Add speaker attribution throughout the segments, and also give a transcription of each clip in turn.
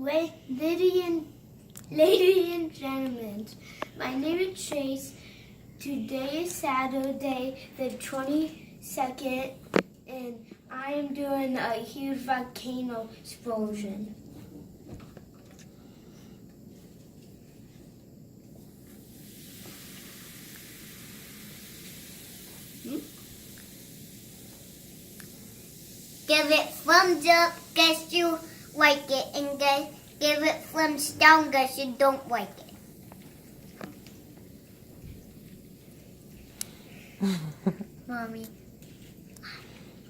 Speaker 1: Ladies and gentlemen, my name is Chase. Today is Saturday, the 22nd, and I am doing a huge volcano explosion.
Speaker 2: Give it thumbs up, guess you like it, and give it thumbs down, guess you don't like it. Mommy,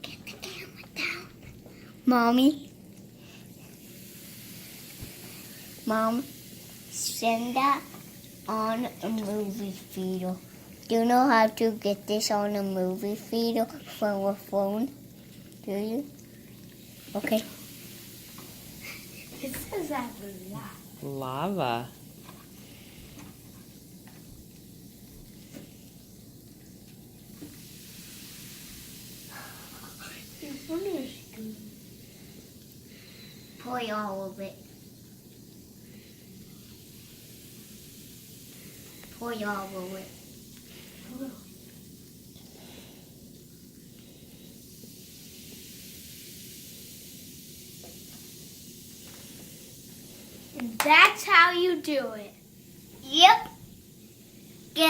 Speaker 2: get the camera down. Mommy, Mom, send that on a movie theater. Do you know how to get this on a movie theater from a phone? Do you? Okay.
Speaker 1: It says I have a lot.
Speaker 3: Lava.
Speaker 2: Pour all of it. Pour all of it.
Speaker 1: And that's how you do it.
Speaker 2: Yep. Get